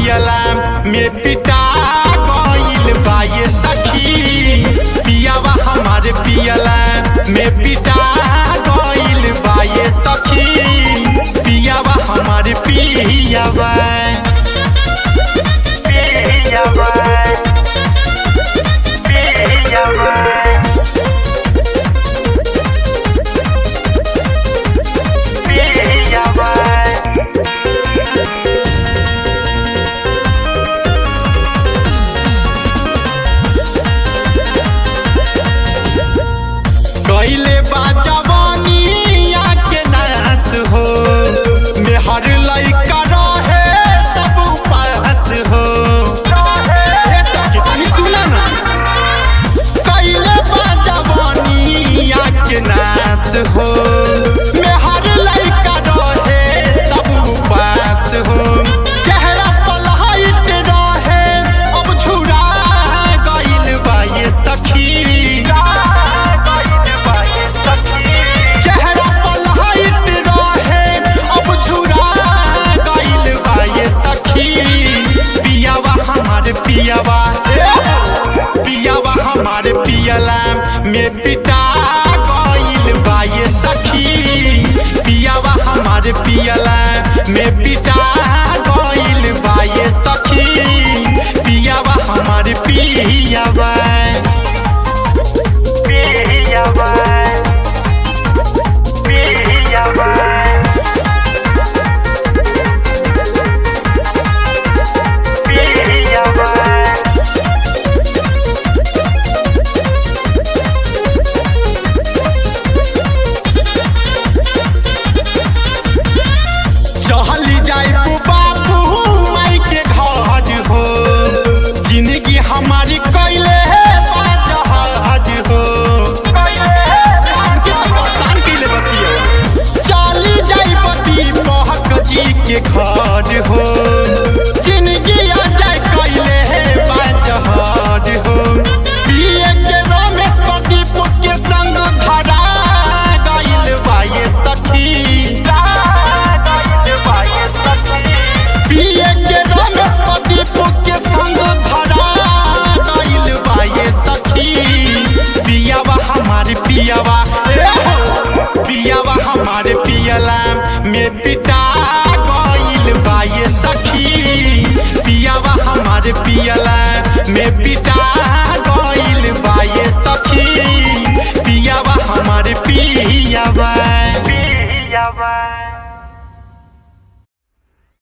पियला में पिटा गइल बा ये सखी। पियावा हमारे पियला में पिटा गइल बा ये सखी। पियावा हमारे पियावा कैले बा जवानिया के नास हो। मेहर लइका रहे सब पास हो। कैले बा जवानिया के नास हो। मेहर लइका रहे सब पास हो। चेहरा पलहाइत रहे अब छुड़ा गइल बा ये सखी। पियावा हमारे पियला में पिटा गइल बा ये सखी। पियावा हमारे पियला में पिटा गइल बा ये सखी। पियावा हमारे पियावा हमारी कैले बाजहाज हो। चली जाई पति महक जी के घर हो। जिंदगी आ जाए कैले बाजहाज हो। पिए के रमेश प्रदीप के संग धरा गइल बा ये सखी। पिए के रमेश प्रदीप के संग धरा पियावा हमारे पियला में पिटा गइल बा ये सखी। पियावा हमारे पियला में पिटा गइल बा ये सखी। पियावा हमारे पियावा।